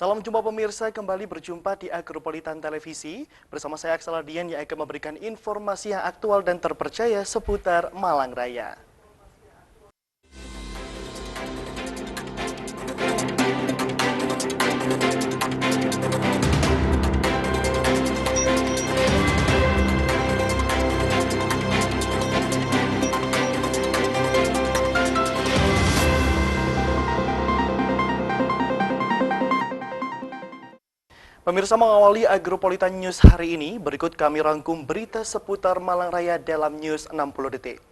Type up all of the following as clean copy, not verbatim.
Salam jumpa pemirsa, kembali berjumpa di Agropolitan Televisi. Bersama saya Aksal Ardian yang akan memberikan informasi yang aktual dan terpercaya seputar Malang Raya. Pemirsa, mengawali Agropolitan News hari ini, berikut kami rangkum berita seputar Malang Raya dalam News 60 Detik.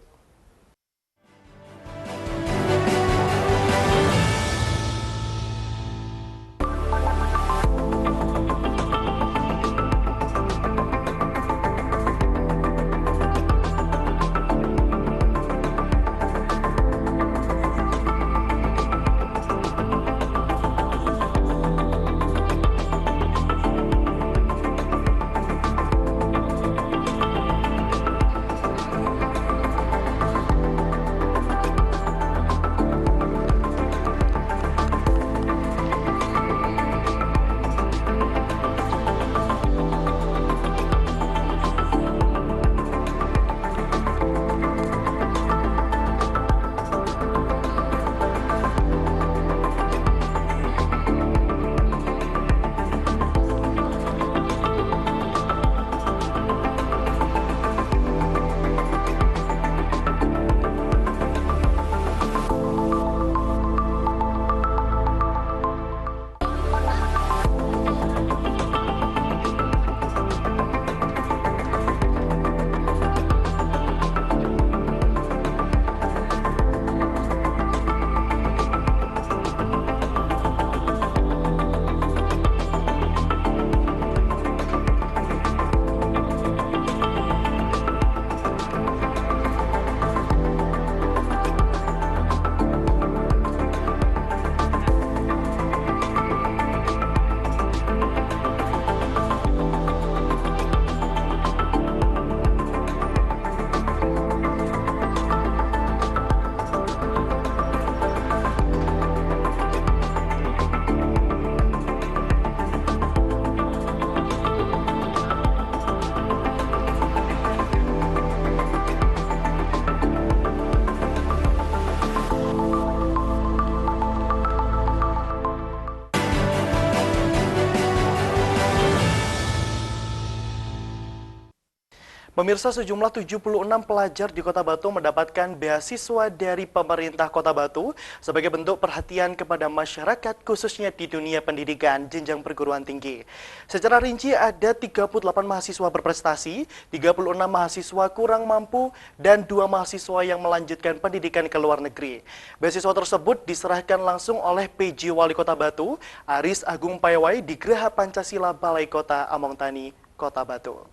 Pemirsa, sejumlah 76 pelajar di Kota Batu mendapatkan beasiswa dari pemerintah Kota Batu sebagai bentuk perhatian kepada masyarakat khususnya di dunia pendidikan jenjang perguruan tinggi. Secara rinci ada 38 mahasiswa berprestasi, 36 mahasiswa kurang mampu, dan 2 mahasiswa yang melanjutkan pendidikan ke luar negeri. Beasiswa tersebut diserahkan langsung oleh PJ Wali Kota Batu, Aris Agung Payawai di Geraha Pancasila Balai Kota Amongtani, Kota Batu.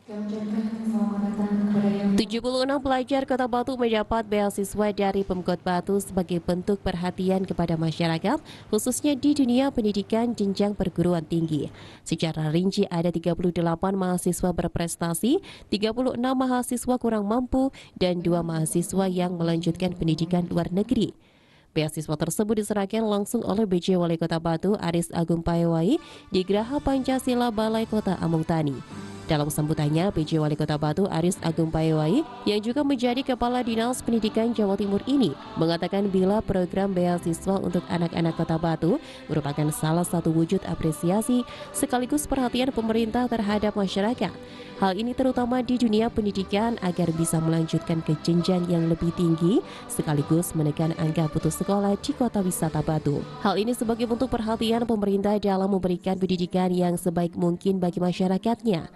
76 pelajar Kota Batu mendapat beasiswa dari Pemkot Batu sebagai bentuk perhatian kepada masyarakat, khususnya di dunia pendidikan jenjang perguruan tinggi. Secara rinci ada 38 mahasiswa berprestasi, 36 mahasiswa kurang mampu, dan 2 mahasiswa yang melanjutkan pendidikan luar negeri. Beasiswa tersebut diserahkan langsung oleh BJ Wali Kota Batu, Aris Agung Payawai, di Geraha Pancasila Balai Kota Amongtani. Dalam sambutannya, PJ Wali Kota Batu Aris Agung Payawai yang juga menjadi Kepala Dinas Pendidikan Jawa Timur ini mengatakan bila program beasiswa untuk anak-anak Kota Batu merupakan salah satu wujud apresiasi sekaligus perhatian pemerintah terhadap masyarakat. Hal ini terutama di dunia pendidikan agar bisa melanjutkan ke jenjang yang lebih tinggi sekaligus menekan angka putus sekolah di Kota Wisata Batu. Hal ini sebagai bentuk perhatian pemerintah dalam memberikan pendidikan yang sebaik mungkin bagi masyarakatnya.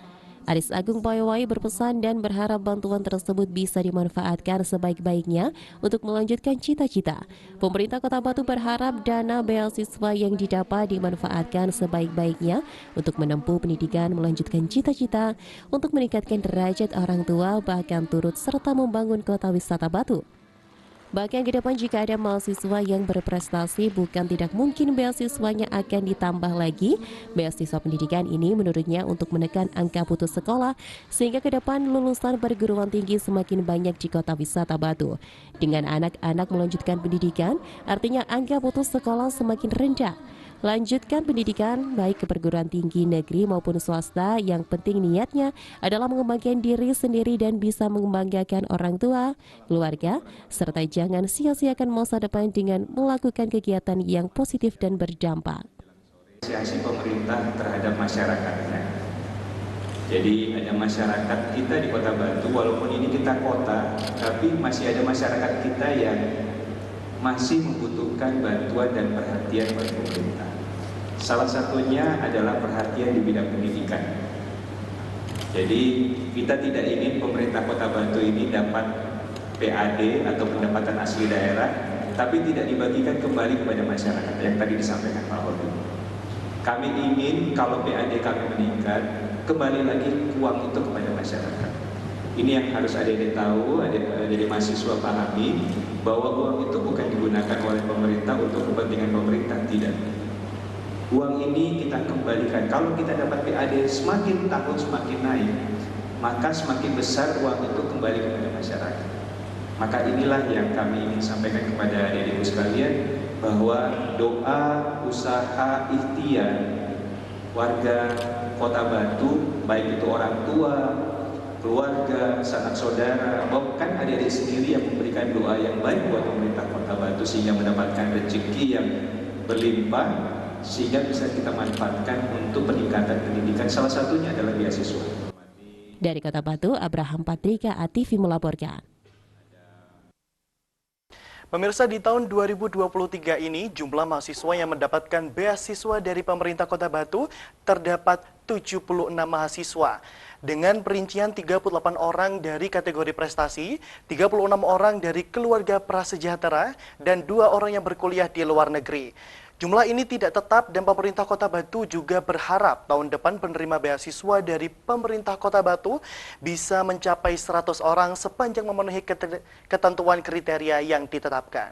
Aris Agung Payawai berpesan dan berharap bantuan tersebut bisa dimanfaatkan sebaik-baiknya untuk melanjutkan cita-cita. Pemerintah Kota Batu berharap dana beasiswa yang didapat dimanfaatkan sebaik-baiknya untuk menempuh pendidikan, melanjutkan cita-cita, untuk meningkatkan derajat orang tua, bahkan turut serta membangun kota wisata Batu. Bahkan ke depan jika ada mahasiswa yang berprestasi, bukan tidak mungkin beasiswanya akan ditambah lagi. Beasiswa pendidikan ini menurutnya untuk menekan angka putus sekolah, sehingga ke depan lulusan perguruan tinggi semakin banyak di kota wisata Batu. Dengan anak-anak melanjutkan pendidikan, artinya angka putus sekolah semakin rendah. Lanjutkan pendidikan baik ke perguruan tinggi negeri maupun swasta, yang penting niatnya adalah mengembangkan diri sendiri dan bisa membanggakan orang tua, keluarga, serta jangan sia-siakan masa depan dengan melakukan kegiatan yang positif dan berdampak. Apresiasi pemerintah terhadap masyarakatnya. Jadi ada masyarakat kita di Kota Batu, walaupun ini kita kota, tapi masih ada masyarakat kita yang masih membutuhkan bantuan dan perhatian dari pemerintah. Salah satunya adalah perhatian di bidang pendidikan. Jadi kita tidak ingin pemerintah Kota Batu ini dapat PAD atau pendapatan asli daerah, tapi tidak dibagikan kembali kepada masyarakat yang tadi disampaikan Pak Odi. Kami ingin kalau PAD kami meningkat, kembali lagi uang itu kepada masyarakat. Ini yang harus adik-adik tahu, adik-adik mahasiswa pahami, bahwa uang itu bukan digunakan oleh pemerintah untuk kepentingan pemerintah, tidak. Uang ini kita kembalikan. Kalau kita dapat PAD semakin tahun semakin naik, maka semakin besar uang itu kembali kepada masyarakat. Maka inilah yang kami ingin sampaikan kepada adik-adikku sekalian, bahwa doa, usaha, ikhtiar warga Kota Batu, baik itu orang tua, keluarga, sanak saudara, bahkan adik-adik sendiri yang memberikan doa yang baik buat pemerintah Kota Batu sehingga mendapatkan rezeki yang berlimpah, sehingga bisa kita manfaatkan untuk peningkatan pendidikan, salah satunya adalah beasiswa. Dari Kota Batu, Abraham Patrika, ATV melaporkan. Pemirsa, di tahun 2023 ini jumlah mahasiswa yang mendapatkan beasiswa dari pemerintah Kota Batu terdapat 76 mahasiswa. Dengan perincian 38 orang dari kategori prestasi, 36 orang dari keluarga prasejahtera, dan 2 orang yang berkuliah di luar negeri. Jumlah ini tidak tetap dan pemerintah Kota Batu juga berharap tahun depan penerima beasiswa dari pemerintah Kota Batu bisa mencapai 100 orang sepanjang memenuhi ketentuan kriteria yang ditetapkan.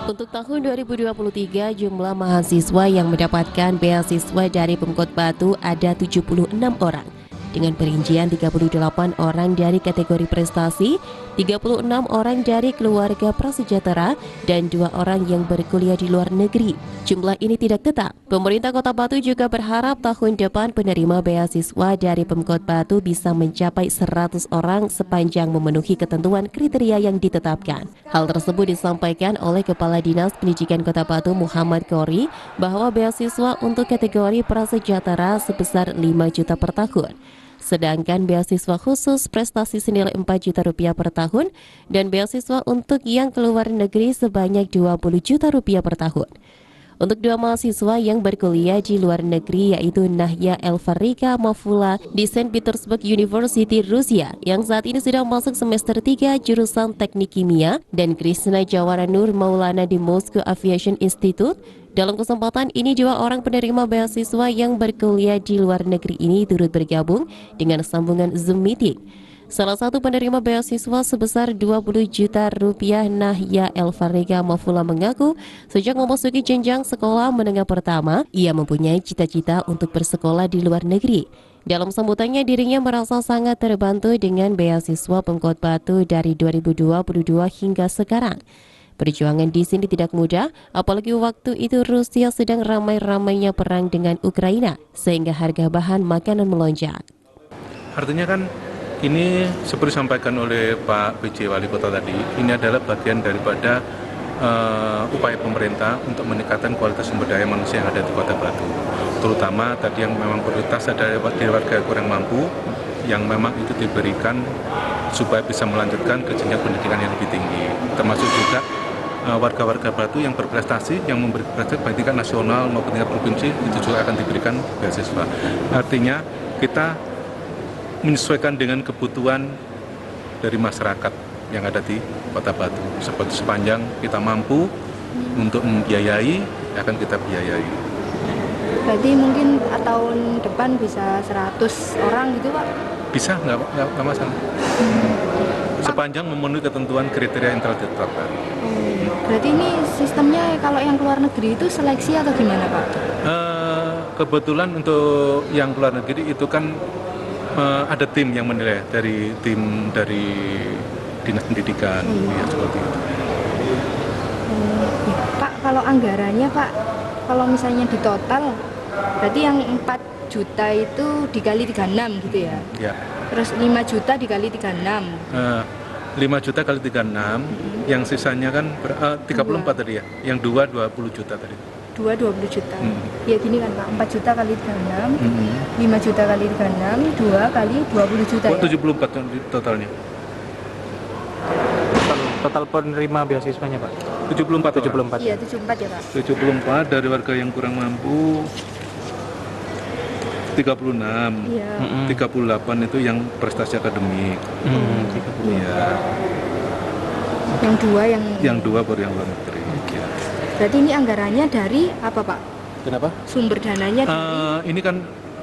Untuk tahun 2023, jumlah mahasiswa yang mendapatkan beasiswa dari Pemkot Batu ada 76 orang. Dengan perincian 38 orang dari kategori prestasi, 36 orang dari keluarga prasejahtera, dan 2 orang yang berkuliah di luar negeri. Jumlah ini tidak tetap. Pemerintah Kota Batu juga berharap tahun depan penerima beasiswa dari Pemkot Batu bisa mencapai 100 orang sepanjang memenuhi ketentuan kriteria yang ditetapkan. Hal tersebut disampaikan oleh Kepala Dinas Pendidikan Kota Batu Muhammad Kori, bahwa beasiswa untuk kategori prasejahtera sebesar 5 juta per tahun. Sedangkan beasiswa khusus prestasi senilai 4 juta rupiah per tahun, dan beasiswa untuk yang keluar negeri sebanyak 20 juta rupiah per tahun. Untuk 2 mahasiswa yang berkuliah di luar negeri, yaitu Nahya Elfarika Mafula di St. Petersburg University, Rusia, yang saat ini sedang masuk semester 3 jurusan teknik kimia, dan Krishna Jawara Nur Maulana di Moscow Aviation Institute. Dalam kesempatan ini, 2 orang penerima beasiswa yang berkuliah di luar negeri ini turut bergabung dengan sambungan Zoom meeting. Salah satu penerima beasiswa sebesar 20 juta rupiah, Nahya Elfarika Mafula, mengaku sejak memasuki jenjang sekolah menengah pertama, ia mempunyai cita-cita untuk bersekolah di luar negeri. Dalam sambutannya, dirinya merasa sangat terbantu dengan beasiswa Pemkot Batu dari 2022 hingga sekarang. Perjuangan di sini tidak mudah, apalagi waktu itu Rusia sedang ramai-ramainya perang dengan Ukraina, sehingga harga bahan makanan melonjak. Artinya kan ini seperti disampaikan oleh Pak PJ Wali Kota tadi, ini adalah bagian daripada upaya pemerintah untuk meningkatkan kualitas sumber daya manusia yang ada di Kota Batu. Terutama tadi yang memang prioritas adalah warga kurang mampu, yang memang itu diberikan supaya bisa melanjutkan ke jenjang pendidikan yang lebih tinggi. Termasuk juga warga-warga Batu yang berprestasi, yang memberi prestasi baik tingkat nasional maupun tingkat provinsi, itu juga akan diberikan beasiswa. Artinya kita menyesuaikan dengan kebutuhan dari masyarakat yang ada di Kota Batu. Seperti sepanjang kita mampu untuk membiayai, akan kita biayai. Berarti mungkin tahun depan bisa 100 orang gitu Pak? Bisa, nggak masalah. Sepanjang memenuhi ketentuan kriteria yang telah ditetapkan. Berarti ini sistemnya kalau yang keluar negeri itu seleksi atau gimana Pak? Kebetulan untuk yang luar negeri itu kan ada tim yang menilai dari dinas pendidikan, ya seperti itu. Pak, kalau anggarannya Pak, kalau misalnya di total, berarti yang 4 juta itu dikali 36 gitu ya? Ya. Terus 5 juta dikali 36. 5 juta kali 36, yang sisanya kan 34 tadi ya, yang 2 20 juta tadi. 2 20 juta. Ya gini kan Pak, 4 juta kali 36, 5 juta kali 36, 2 kali 20 juta ya? 74 totalnya. Total penerima beasiswanya Pak? 74. Iya, 74 ya Pak. 74 dari warga yang kurang mampu 36. Iya. 38 itu yang prestasi akademik. Iya. Yang 2 Yang 2 baru yang luar negeri. Ya. Berarti ini anggarannya dari apa Pak? Kenapa? Sumber dananya dari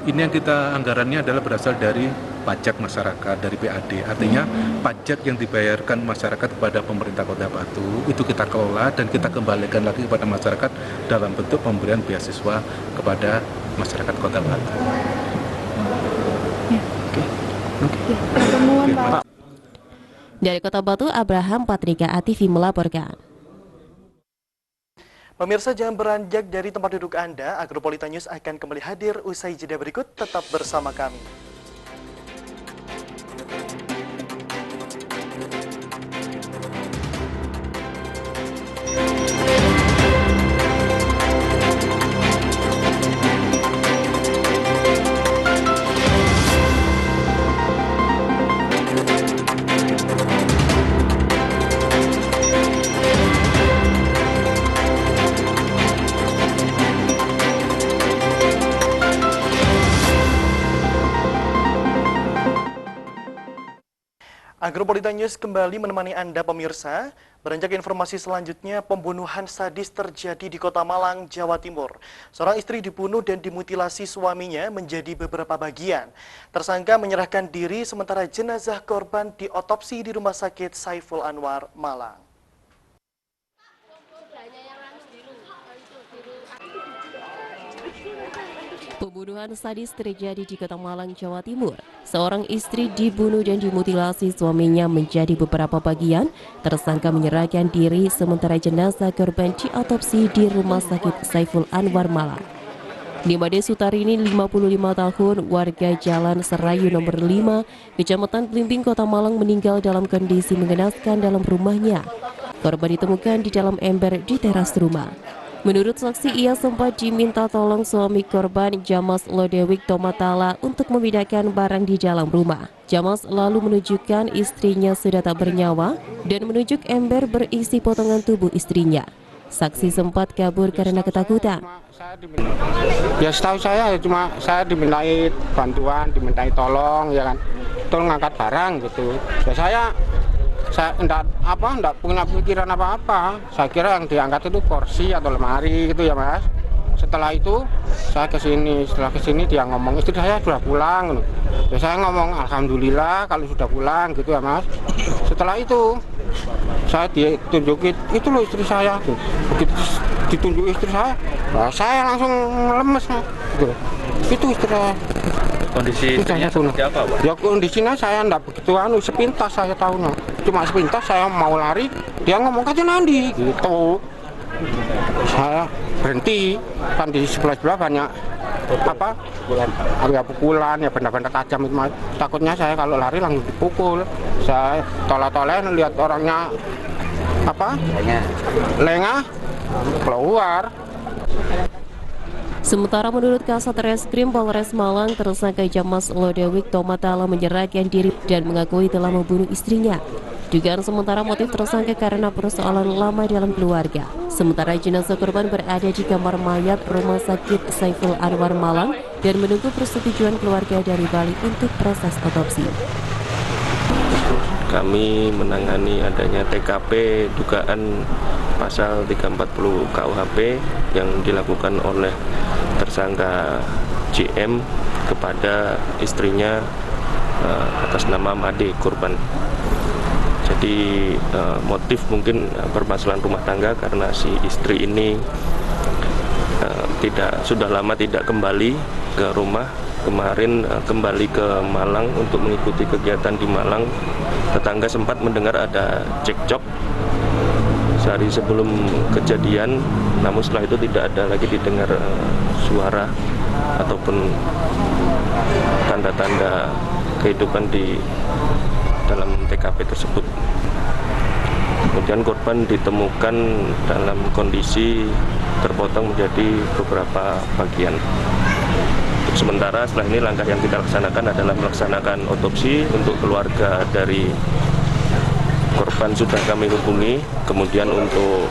Ini yang kita anggarannya adalah berasal dari pajak masyarakat, dari PAD. Artinya pajak yang dibayarkan masyarakat kepada pemerintah Kota Batu itu kita kelola dan kita kembalikan lagi kepada masyarakat dalam bentuk pemberian beasiswa kepada masyarakat Kota Batu. pertemuan Pak. Dari Kota Batu, Abraham Patrika ATV melaporkan. Pemirsa, jangan beranjak dari tempat duduk Anda. Agropolita News akan kembali hadir usai jeda berikut. Tetap bersama kami. Agropolita News kembali menemani Anda pemirsa. Beranjak informasi selanjutnya, pembunuhan sadis terjadi di Kota Malang, Jawa Timur. Seorang istri dibunuh dan dimutilasi suaminya menjadi beberapa bagian. Tersangka menyerahkan diri sementara jenazah korban diotopsi di Rumah Sakit Saiful Anwar, Malang. Pembunuhan sadis terjadi di Kota Malang, Jawa Timur. Seorang istri dibunuh dan dimutilasi suaminya menjadi beberapa bagian. Tersangka menyerahkan diri sementara jenazah korban diotopsi di Rumah Sakit Saiful Anwar, Malang. Nimade Sutarini, 55 tahun, warga Jalan Serayu nomor 5, Kecamatan Blimbing, Kota Malang, meninggal dalam kondisi mengenaskan dalam rumahnya. Korban ditemukan di dalam ember di teras rumah. Menurut saksi, ia sempat diminta tolong suami korban, Jamas Lodewik Tomatala, untuk memindahkan barang di dalam rumah. Jamas lalu menunjukkan istrinya sudah tak bernyawa dan menunjuk ember berisi potongan tubuh istrinya. Saksi sempat kabur karena ketakutan. Ya setahu saya cuma saya dimintai bantuan, dimintai tolong, ya kan, tolong ngangkat barang gitu. Ya saya enggak punya pikiran apa-apa. Saya kira yang diangkat itu kursi atau lemari gitu ya Mas. Setelah itu saya setelah kesini dia ngomong istri saya sudah pulang. Ya saya ngomong alhamdulillah kalau sudah pulang gitu ya Mas. Setelah itu saya ditunjukin itu loh istri saya. Begitu ditunjuk istri saya, nah, saya langsung lemes gitu. Itu istri saya. Kondisi istrinya seperti apa, Pak? Ya kondisinya saya enggak begitu sepintas saya tahunya. Cuma sepintas saya mau lari, dia ngomong aja Nandi gitu. Saya berhenti, kan di sebelah banyak pukulan ya, benda-benda tajam itu. Takutnya saya kalau lari langsung dipukul. Saya toleh-toleh lihat orangnya lengah keluar. Sementara menurut Kasat Reskrim Polres Malang, tersangka Jamas Lodewik Tomatala menyerahkan diri dan mengakui telah membunuh istrinya. Dugaan sementara motif tersangka karena persoalan lama dalam keluarga. Sementara jenazah korban berada di kamar mayat Rumah Sakit Saiful Anwar, Malang, dan menunggu persetujuan keluarga dari Bali untuk proses otopsi. Kami menangani adanya TKP dugaan pasal 340 KUHP yang dilakukan oleh tersangka JM kepada istrinya atas nama Made, korban. Jadi motif mungkin permasalahan rumah tangga karena si istri ini sudah lama tidak kembali ke rumah. Kemarin kembali ke Malang untuk mengikuti kegiatan di Malang. Tetangga sempat mendengar ada cekcok sehari sebelum kejadian, namun setelah itu tidak ada lagi didengar suara ataupun tanda-tanda kehidupan di dalam TKP tersebut. Kemudian korban ditemukan dalam kondisi terpotong menjadi beberapa bagian. Untuk sementara setelah ini langkah yang kita laksanakan adalah melaksanakan otopsi. Untuk keluarga dari korban sudah kami hubungi, kemudian untuk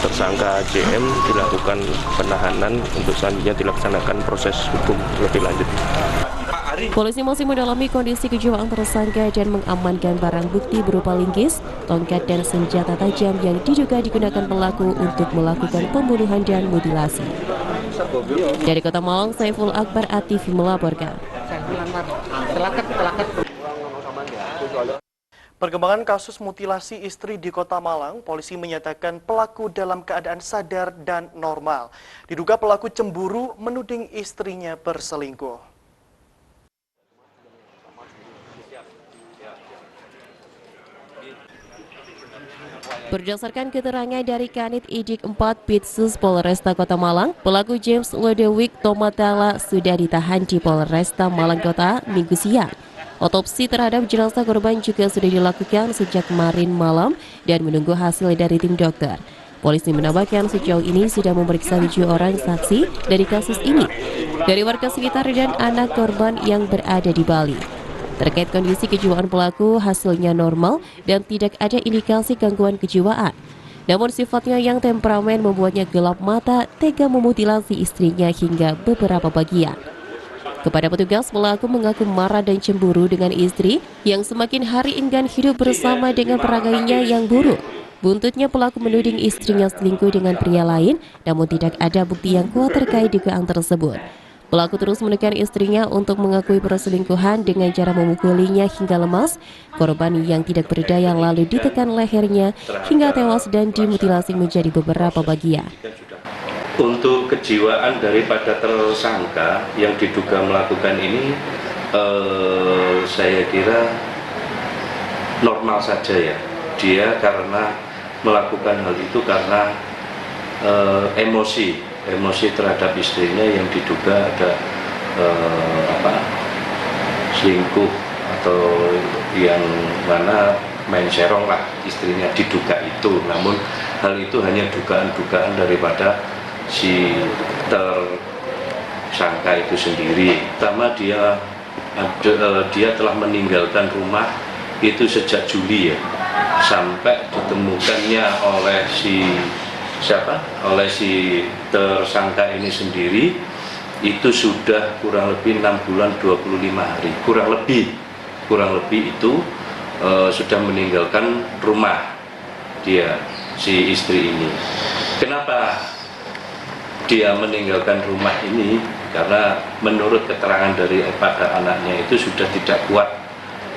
tersangka JM dilakukan penahanan untuk selanjutnya dilaksanakan proses hukum lebih lanjut. Polisi masih mendalami kondisi kejiwaan tersangka dan mengamankan barang bukti berupa linggis, tongkat dan senjata tajam yang diduga digunakan pelaku untuk melakukan pembunuhan dan mutilasi. Dari Kota Malang, Saiful Akbar, ATV melaporkan. Perkembangan kasus mutilasi istri di Kota Malang, polisi menyatakan pelaku dalam keadaan sadar dan normal. Diduga pelaku cemburu menuding istrinya berselingkuh. Berdasarkan keterangan dari Kanit Idik 4 Pitsus Polresta Kota Malang, pelaku James Lodewijk Tomatala sudah ditahan di Polresta Malang Kota Minggu siang. Otopsi terhadap jenazah korban juga sudah dilakukan sejak kemarin malam dan menunggu hasil dari tim dokter. Polisi menambahkan sejauh ini sudah memeriksa 7 orang saksi dari kasus ini, dari warga sekitar dan anak korban yang berada di Bali. Terkait kondisi kejiwaan pelaku, hasilnya normal dan tidak ada indikasi gangguan kejiwaan. Namun sifatnya yang temperamen membuatnya gelap mata, tega memutilasi istrinya hingga beberapa bagian. Kepada petugas, pelaku mengaku marah dan cemburu dengan istri yang semakin hari enggan hidup bersama dengan peragainya yang buruk. Buntutnya pelaku menuding istrinya selingkuh dengan pria lain, namun tidak ada bukti yang kuat terkait dugaan tersebut. Pelaku terus menekan istrinya untuk mengakui perselingkuhan dengan cara memukulinya hingga lemas. Korban yang tidak berdaya lalu ditekan lehernya hingga tewas dan dimutilasi menjadi beberapa bagian. Untuk kejiwaan daripada tersangka yang diduga melakukan ini, saya kira normal saja ya. Dia karena melakukan hal itu karena emosi terhadap istrinya yang diduga ada selingkuh atau yang mana main serong lah istrinya diduga itu. Namun hal itu hanya dugaan-dugaan daripada si tersangka itu sendiri. Pertama dia telah meninggalkan rumah itu sejak Juli ya, sampai ditemukannya oleh si tersangka ini sendiri itu sudah kurang lebih 6 bulan 25 hari, kurang lebih itu sudah meninggalkan rumah dia, si istri ini. Kenapa dia meninggalkan rumah ini? Karena menurut keterangan daripada anaknya itu sudah tidak kuat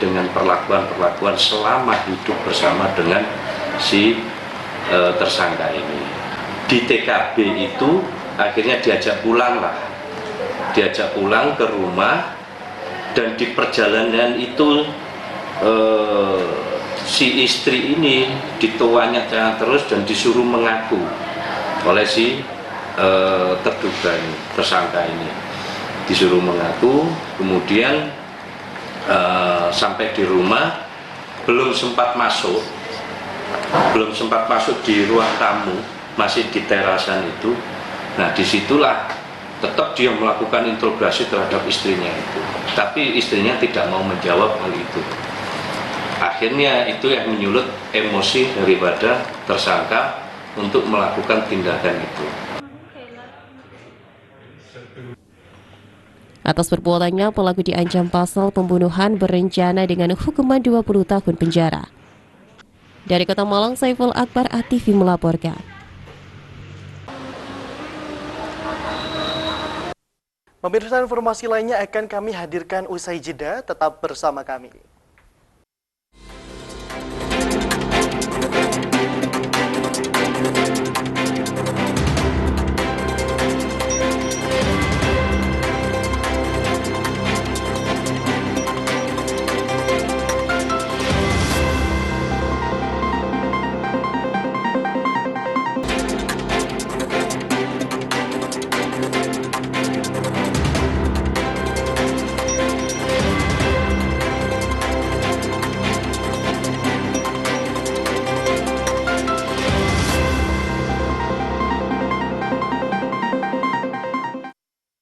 dengan perlakuan selama hidup bersama dengan si tersangka ini. Di TKB itu akhirnya diajak pulang ke rumah, dan di perjalanan itu si istri ini dituanya terus dan disuruh mengaku oleh si terduga tersangka ini, disuruh mengaku. Kemudian sampai di rumah belum sempat masuk di ruang tamu, masih di terasan itu. Nah, disitulah tetap dia melakukan interogasi terhadap istrinya itu, tapi istrinya tidak mau menjawab hal itu. Akhirnya itu yang menyulut emosi daripada tersangka untuk melakukan tindakan itu. Atas perbuatannya, pelaku diancam pasal pembunuhan berencana dengan hukuman 20 tahun penjara. Dari Kota Malang, Saiful Akbar, ATV melaporkan. Pemirsa, informasi lainnya akan kami hadirkan usai jeda, tetap bersama kami.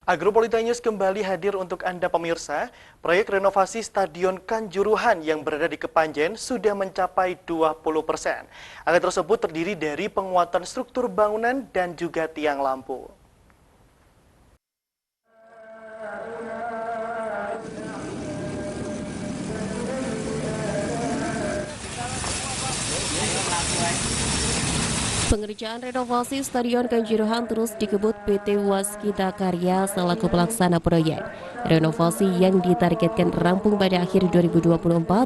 Agropolita News kembali hadir untuk Anda pemirsa. Proyek renovasi Stadion Kanjuruhan yang berada di Kepanjen sudah mencapai 20%. Angka tersebut terdiri dari penguatan struktur bangunan dan juga tiang lampu. Pengerjaan renovasi Stadion Kanjuruhan terus dikebut PT Waskita Karya selaku pelaksana proyek. Renovasi yang ditargetkan rampung pada akhir 2024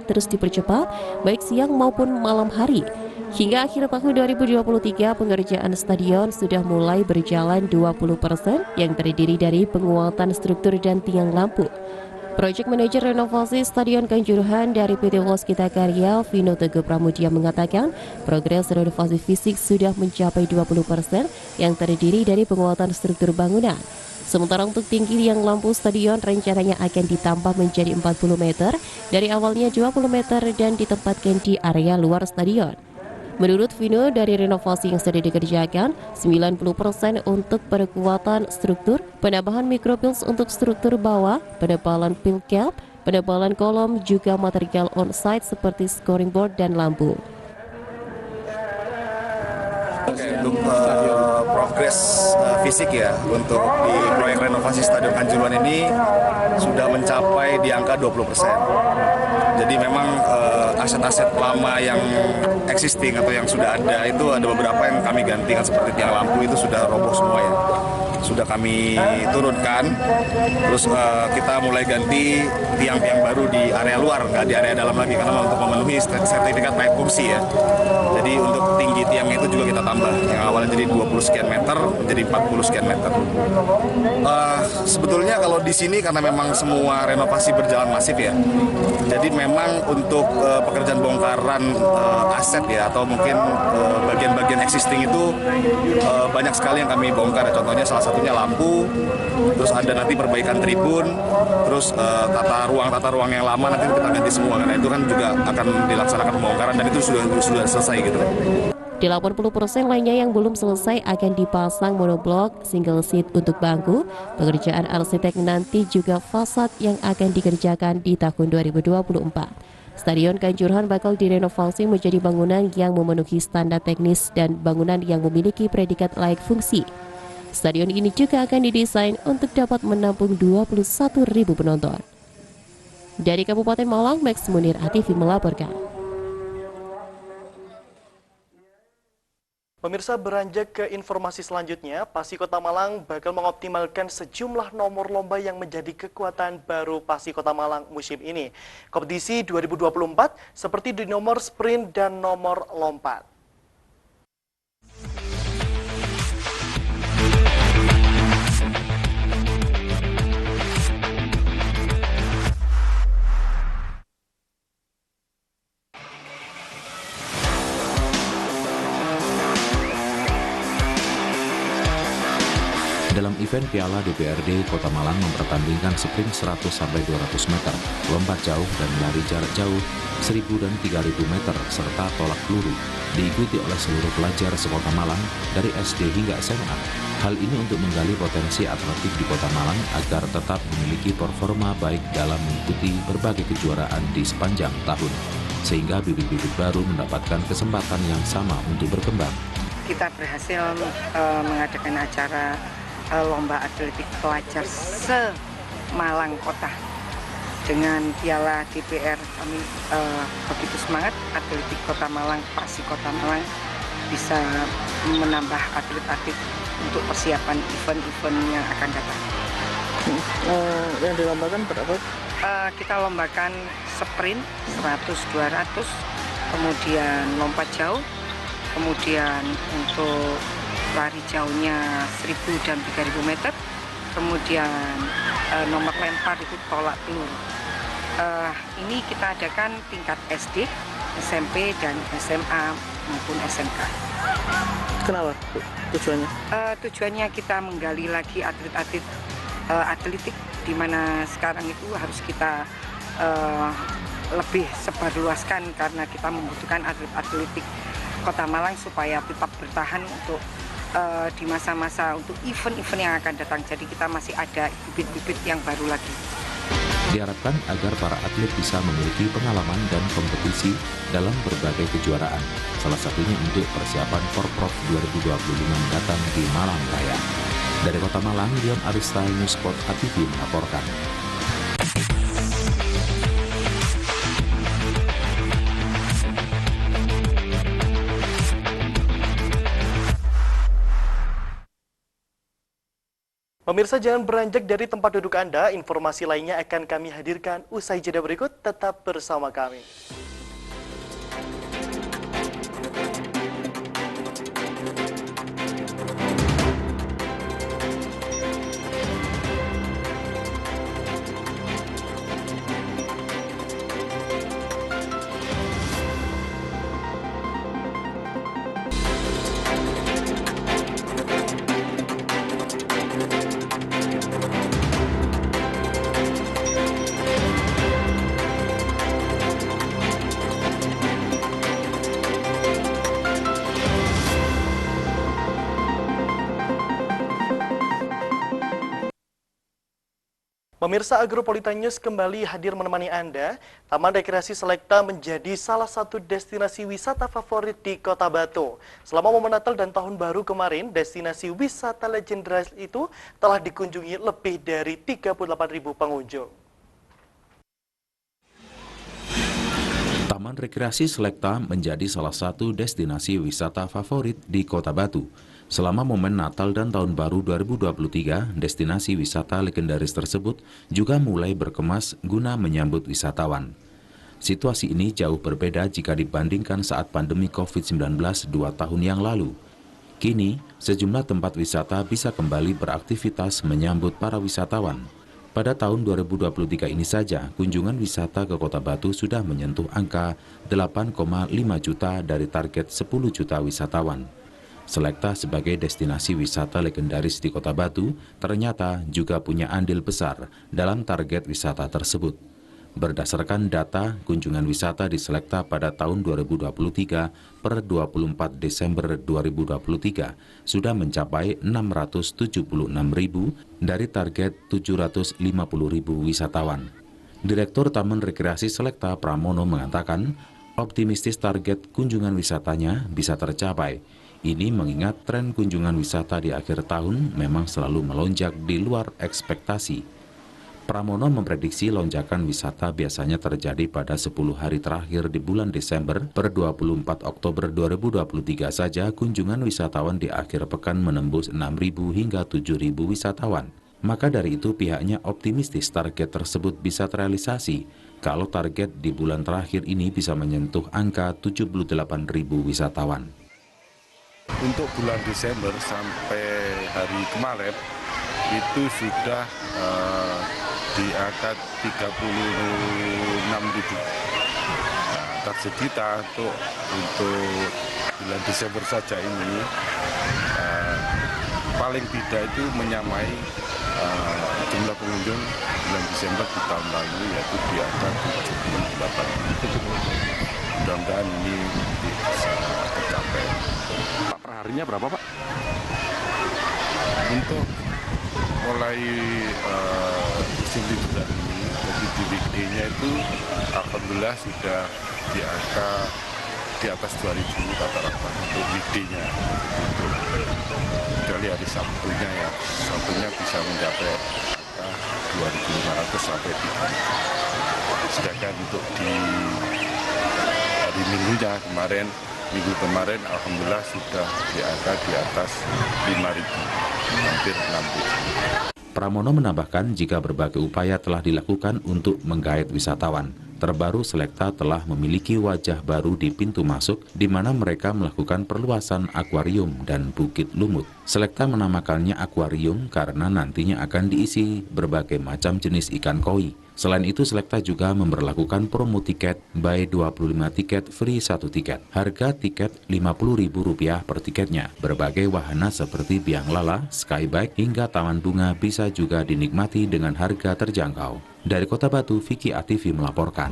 terus dipercepat, baik siang maupun malam hari. Hingga akhir tahun 2023, pengerjaan stadion sudah mulai berjalan 20% yang terdiri dari penguatan struktur dan tiang lampu. Project Manager Renovasi Stadion Kanjuruhan dari PT Waskita Karya, Vino Teguh Pramudia mengatakan, progres renovasi fisik sudah mencapai 20% yang terdiri dari penguatan struktur bangunan. Sementara untuk tinggi tiang lampu stadion rencananya akan ditambah menjadi 40 meter dari awalnya 20 meter dan ditempatkan di area luar stadion. Menurut Vino, dari renovasi yang sudah dikerjakan, 90% untuk perkuatan struktur, penambahan micropills untuk struktur bawah, penebalan pil cap, penebalan kolom, juga material on-site seperti scoring board dan lampu. Untuk progres fisik ya, untuk di proyek renovasi Stadion Kanjuruhan ini sudah mencapai di angka 20%. Jadi memang aset-aset lama yang existing atau yang sudah ada itu ada beberapa yang kami gantikan seperti tiang lampu itu sudah roboh semua ya. Sudah kami turunkan, terus kita mulai ganti tiang-tiang baru di area luar, nggak di area dalam lagi, karena untuk memenuhi sertifikat layak fungsi ya. Jadi untuk tinggi tiang itu juga kita tambah, yang awalnya jadi 20 sekian meter menjadi 40 sekian meter. Sebetulnya kalau di sini karena memang semua renovasi berjalan masif ya, jadi memang untuk pekerjaan bongkaran aset ya, atau mungkin bagian-bagian existing itu banyak sekali yang kami bongkar. Contohnya salah satunya lampu, terus ada nanti perbaikan tribun, terus tata ruang yang lama nanti kita ganti semua, karena itu kan juga akan dilaksanakan pembongkaran dan itu sudah selesai gitu. Di 80% lainnya yang belum selesai akan dipasang monoblok single seat untuk bangku. Pengerjaan arsitek nanti juga fasad yang akan dikerjakan di tahun 2024. Stadion Kanjuruhan bakal direnovasi menjadi bangunan yang memenuhi standar teknis dan bangunan yang memiliki predikat layak fungsi. Stadion ini juga akan didesain untuk dapat menampung 21.000 penonton. Dari Kabupaten Malang, Max Munir, ATV melaporkan. Pemirsa, beranjak ke informasi selanjutnya, PASI Kota Malang bakal mengoptimalkan sejumlah nomor lomba yang menjadi kekuatan baru PASI Kota Malang musim ini. Kompetisi 2024 seperti di nomor sprint dan nomor lompat. Dalam event Piala DPRD, Kota Malang mempertandingkan sprint 100-200 meter, lompat jauh dan lari jarak jauh 1.000 dan 3.000 meter, serta tolak peluru, diikuti oleh seluruh pelajar sekota Malang dari SD hingga SMA. Hal ini untuk menggali potensi atletik di Kota Malang agar tetap memiliki performa baik dalam mengikuti berbagai kejuaraan di sepanjang tahun, sehingga bibit-bibit baru mendapatkan kesempatan yang sama untuk berkembang. Kita berhasil mengadakan acara lomba atletik pelajar se-Malang Kota. dengan Piala DPR kami begitu semangat atletik Kota Malang, Persi Kota Malang bisa menambah atlet-atlet untuk persiapan event-event yang akan datang. Yang dilombakan berapa? Kita lombakan sprint 100-200, kemudian lompat jauh, kemudian untuk lari jauhnya 1.000 dan 3.000 meter, kemudian nomor lempar itu tolak peluru. Ini kita adakan tingkat SD, SMP, dan SMA maupun SMK. Kenapa tujuannya? Tujuannya kita menggali lagi atlet-atlet atletik, di mana sekarang itu harus kita lebih sebarluaskan karena kita membutuhkan atlet atletik Kota Malang supaya tetap bertahan untuk di masa-masa untuk event-event yang akan datang. Jadi kita masih ada bibit-bibit yang baru lagi. Diharapkan agar para atlet bisa memiliki pengalaman dan kompetisi dalam berbagai kejuaraan, salah satunya untuk persiapan Forprov 2025 mendatang di Malang Raya. Dari Kota Malang, Dion Arista, News Sport ATV melaporkan. Pemirsa, jangan beranjak dari tempat duduk Anda. Informasi lainnya akan kami hadirkan usai jeda berikut. Tetap bersama kami. Pemirsa, Agropolitan News kembali hadir menemani Anda. Taman Rekreasi Selekta menjadi salah satu destinasi wisata favorit di Kota Batu. Selama momen Natal dan Tahun Baru kemarin, destinasi wisata legendaris itu telah dikunjungi lebih dari 38.000 pengunjung. Taman Rekreasi Selekta menjadi salah satu destinasi wisata favorit di Kota Batu. Selama momen Natal dan Tahun Baru 2023, destinasi wisata legendaris tersebut juga mulai berkemas guna menyambut wisatawan. Situasi ini jauh berbeda jika dibandingkan saat pandemi COVID-19 2 tahun yang lalu. Kini, sejumlah tempat wisata bisa kembali beraktivitas menyambut para wisatawan. Pada tahun 2023 ini saja, kunjungan wisata ke Kota Batu sudah menyentuh angka 8,5 juta dari target 10 juta wisatawan. Selekta sebagai destinasi wisata legendaris di Kota Batu ternyata juga punya andil besar dalam target wisata tersebut. Berdasarkan data, kunjungan wisata di Selekta pada tahun 2023 per 24 Desember 2023 sudah mencapai 676.000 dari target 750.000 wisatawan. Direktur Taman Rekreasi Selekta Pramono mengatakan, optimistis target kunjungan wisatanya bisa tercapai. Ini mengingat tren kunjungan wisata di akhir tahun memang selalu melonjak di luar ekspektasi. Pramono memprediksi lonjakan wisata biasanya terjadi pada 10 hari terakhir di bulan Desember. Per 24 Oktober 2023 saja kunjungan wisatawan di akhir pekan menembus 6.000 hingga 7.000 wisatawan. Maka dari itu pihaknya optimistis target tersebut bisa terrealisasi kalau target di bulan terakhir ini bisa menyentuh angka 78.000 wisatawan. Untuk bulan Desember sampai hari kemarin itu sudah di angka 36.000. Target kita untuk bulan Desember saja ini paling tidak itu menyamai jumlah pengunjung bulan Desember di tahun lalu, yaitu di angka 78.000. Mudah-mudahan ini bisa tercapai. Pak, per harinya berapa, Pak? Untuk mulai musim liburan ini, jadi di weekday-nya itu alhamdulillah sudah di angka di atas 2.000 rata-rata untuk weekday-nya. Kecuali hari Sabtunya ya, Sabtunya bisa mencapai 2.500 sampai 3.000. Sedangkan untuk di hari minggu kemarin alhamdulillah sudah di angka di atas 5.000, hampir 6.000. Pramono menambahkan jika berbagai upaya telah dilakukan untuk menggait wisatawan, terbaru Selekta telah memiliki wajah baru di pintu masuk di mana mereka melakukan perluasan akuarium dan bukit lumut. Selekta menamakannya akuarium karena nantinya akan diisi berbagai macam jenis ikan koi. Selain itu, Selekta juga memberlakukan promo tiket buy 25 tiket free 1 tiket. Harga tiket Rp50.000 per tiketnya. Berbagai wahana seperti biang lala, skybike, hingga taman bunga bisa juga dinikmati dengan harga terjangkau. Dari Kota Batu, Vicky ATV melaporkan.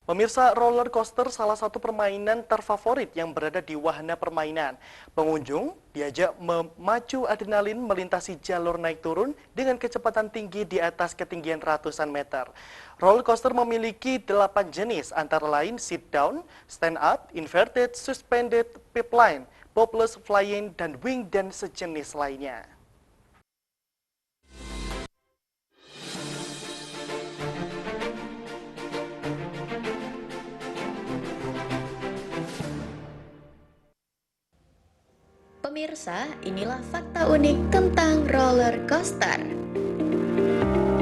Pemirsa, roller coaster salah satu permainan terfavorit yang berada di wahana permainan. Pengunjung diajak memacu adrenalin melintasi jalur naik turun dengan kecepatan tinggi di atas ketinggian ratusan meter. Roller coaster memiliki 8 jenis antara lain sit down, stand up, inverted, suspended, pipeline, popless, flying, dan wing dan sejenis lainnya. Pemirsa, inilah fakta unik tentang roller coaster.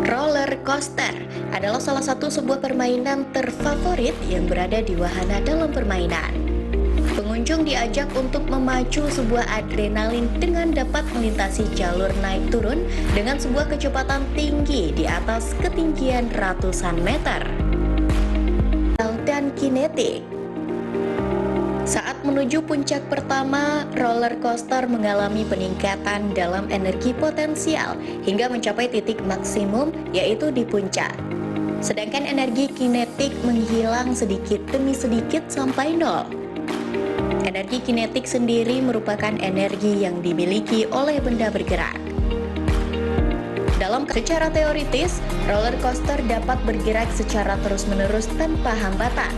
Roller coaster adalah salah satu sebuah permainan terfavorit yang berada di wahana dalam permainan. Pengunjung diajak untuk memacu sebuah adrenalin dengan dapat melintasi jalur naik turun dengan sebuah kecepatan tinggi di atas ketinggian ratusan meter. Dan kinetik. Saat menuju puncak pertama, roller coaster mengalami peningkatan dalam energi potensial hingga mencapai titik maksimum, yaitu di puncak. Sedangkan energi kinetik menghilang sedikit demi sedikit sampai nol. Energi kinetik sendiri merupakan energi yang dimiliki oleh benda bergerak. Secara teoritis, roller coaster dapat bergerak secara terus-menerus tanpa hambatan.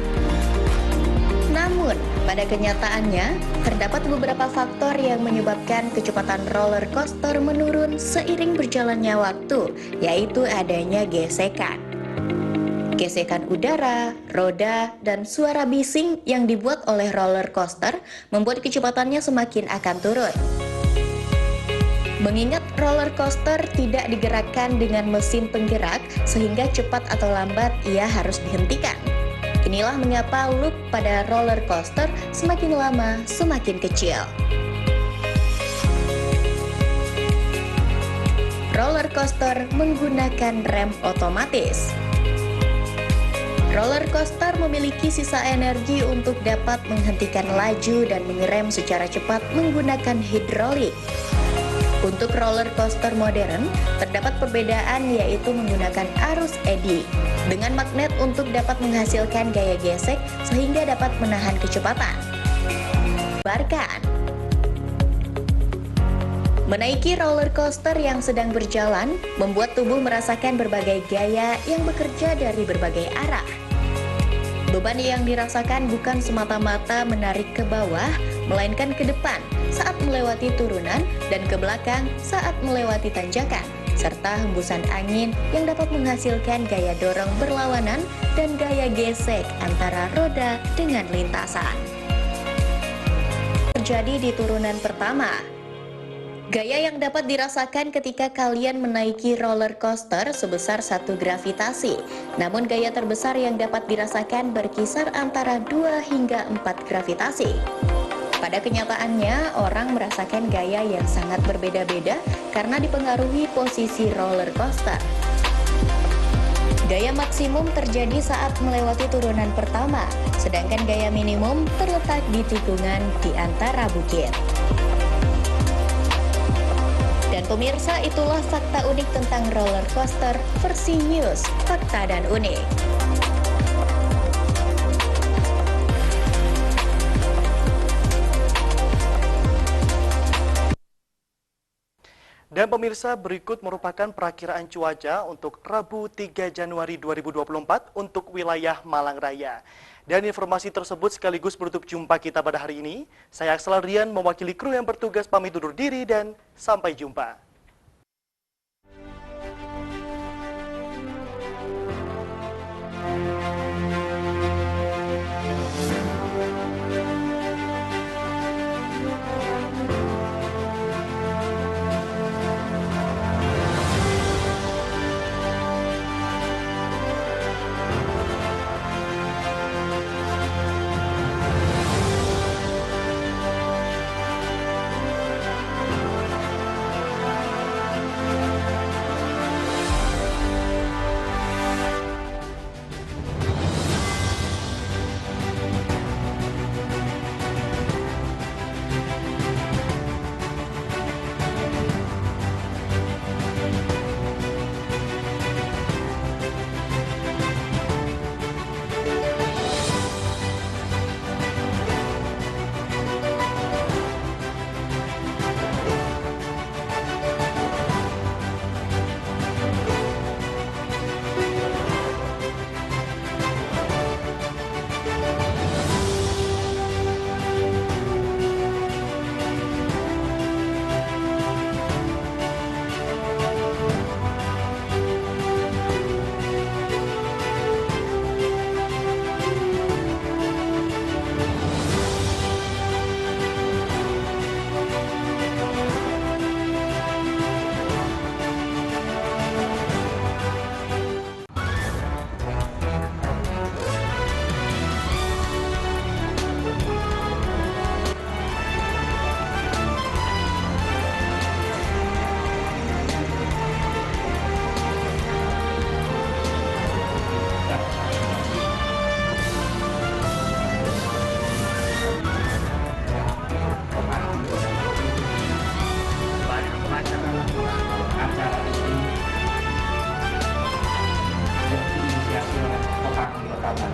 Namun, pada kenyataannya, terdapat beberapa faktor yang menyebabkan kecepatan roller coaster menurun seiring berjalannya waktu, yaitu adanya gesekan. Gesekan udara, roda, dan suara bising yang dibuat oleh roller coaster membuat kecepatannya semakin akan turun. Mengingat roller coaster tidak digerakkan dengan mesin penggerak, sehingga cepat atau lambat ia harus dihentikan. Inilah mengapa loop pada roller coaster semakin lama semakin kecil. Roller coaster menggunakan rem otomatis. Roller coaster memiliki sisa energi untuk dapat menghentikan laju dan mengerem secara cepat menggunakan hidrolik. Untuk roller coaster modern, terdapat perbedaan yaitu menggunakan arus eddy dengan magnet untuk dapat menghasilkan gaya gesek sehingga dapat menahan kecepatan. Menaiki roller coaster yang sedang berjalan membuat tubuh merasakan berbagai gaya yang bekerja dari berbagai arah. Beban yang dirasakan bukan semata-mata menarik ke bawah, melainkan ke depan saat melewati turunan dan ke belakang saat melewati tanjakan, serta hembusan angin yang dapat menghasilkan gaya dorong berlawanan dan gaya gesek antara roda dengan lintasan. Terjadi di turunan pertama. Gaya yang dapat dirasakan ketika kalian menaiki roller coaster sebesar 1 gravitasi. Namun gaya terbesar yang dapat dirasakan berkisar antara 2 hingga 4 gravitasi. Pada kenyataannya, orang merasakan gaya yang sangat berbeda-beda karena dipengaruhi posisi roller coaster. Gaya maksimum terjadi saat melewati turunan pertama, sedangkan gaya minimum terletak di tikungan di antara bukit. Dan pemirsa, itulah fakta unik tentang roller coaster versi news, fakta dan unik. Dan pemirsa, berikut merupakan perakiraan cuaca untuk Rabu 3 Januari 2024 untuk wilayah Malang Raya. Dan informasi tersebut sekaligus menutup jumpa kita pada hari ini. Saya Aksel Rian mewakili kru yang bertugas pamit undur diri dan sampai jumpa.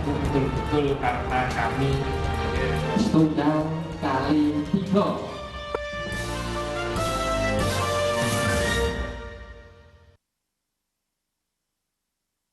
Betul-betul karena kami tunggal kali 3